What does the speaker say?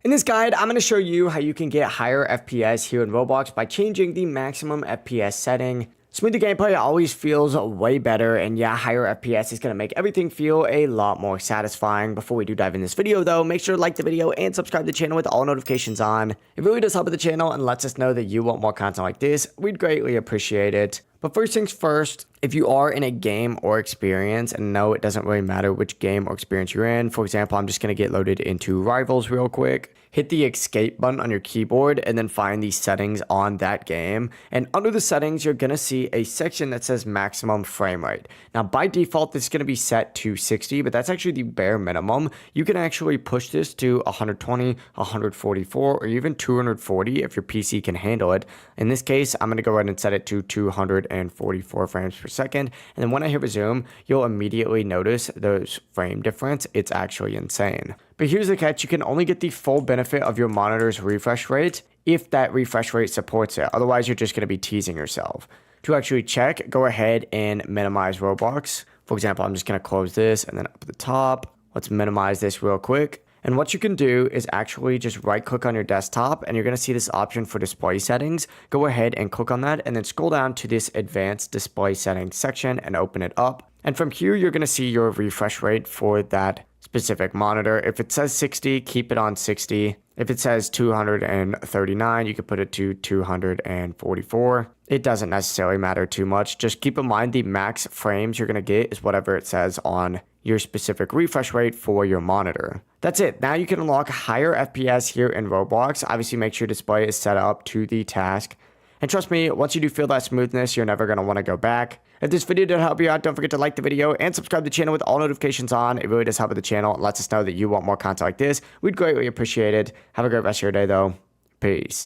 In this guide, I'm going to show you how you can get higher FPS here in Roblox by changing the maximum FPS setting. Smoother gameplay always feels way better, and yeah, higher FPS is going to make everything feel a lot more satisfying. Before we do dive in this video though, make sure to like the video and subscribe to the channel with all notifications on. It really does help with the channel and lets us know that you want more content like this. We'd greatly appreciate it. But first things first, if you are in a game or experience, and no, it doesn't really matter which game or experience you're in. For example, I'm just going to get loaded into Rivals real quick. Hit the escape button on your keyboard and then find the settings on that game. And under the settings, you're going to see a section that says maximum frame rate. Now, by default, this is going to be set to 60, but that's actually the bare minimum. You can actually push this to 120, 144, or even 240 if your PC can handle it. In this case, I'm going to go ahead and set it to 244 frames per second. And then when I hit resume, you'll immediately notice those frame difference. It's actually insane. But here's the catch, you can only get the full benefit of your monitor's refresh rate if that refresh rate supports it. Otherwise, you're just going to be teasing yourself. To actually check, go ahead and minimize Roblox. For example, I'm just going to close this and then up at the top. Let's minimize this real quick. And what you can do is actually just right click on your desktop and you're going to see this option for display settings. Go ahead and click on that and then scroll down to this advanced display settings section and open it up. And from here, you're going to see your refresh rate for that specific monitor. If it says 60, keep it on 60. If it says 239, you can put it to 244. It doesn't necessarily matter too much. Just keep in mind the max frames you're going to get is whatever it says on your specific refresh rate for your monitor. That's it. Now you can unlock higher FPS here in Roblox. Obviously, make sure your display is set up to the task. And trust me, once you do feel that smoothness, you're never going to want to go back. If this video did help you out, don't forget to like the video and subscribe to the channel with all notifications on. It really does help with the channel and lets us know that you want more content like this. We'd greatly appreciate it. Have a great rest of your day, though. Peace.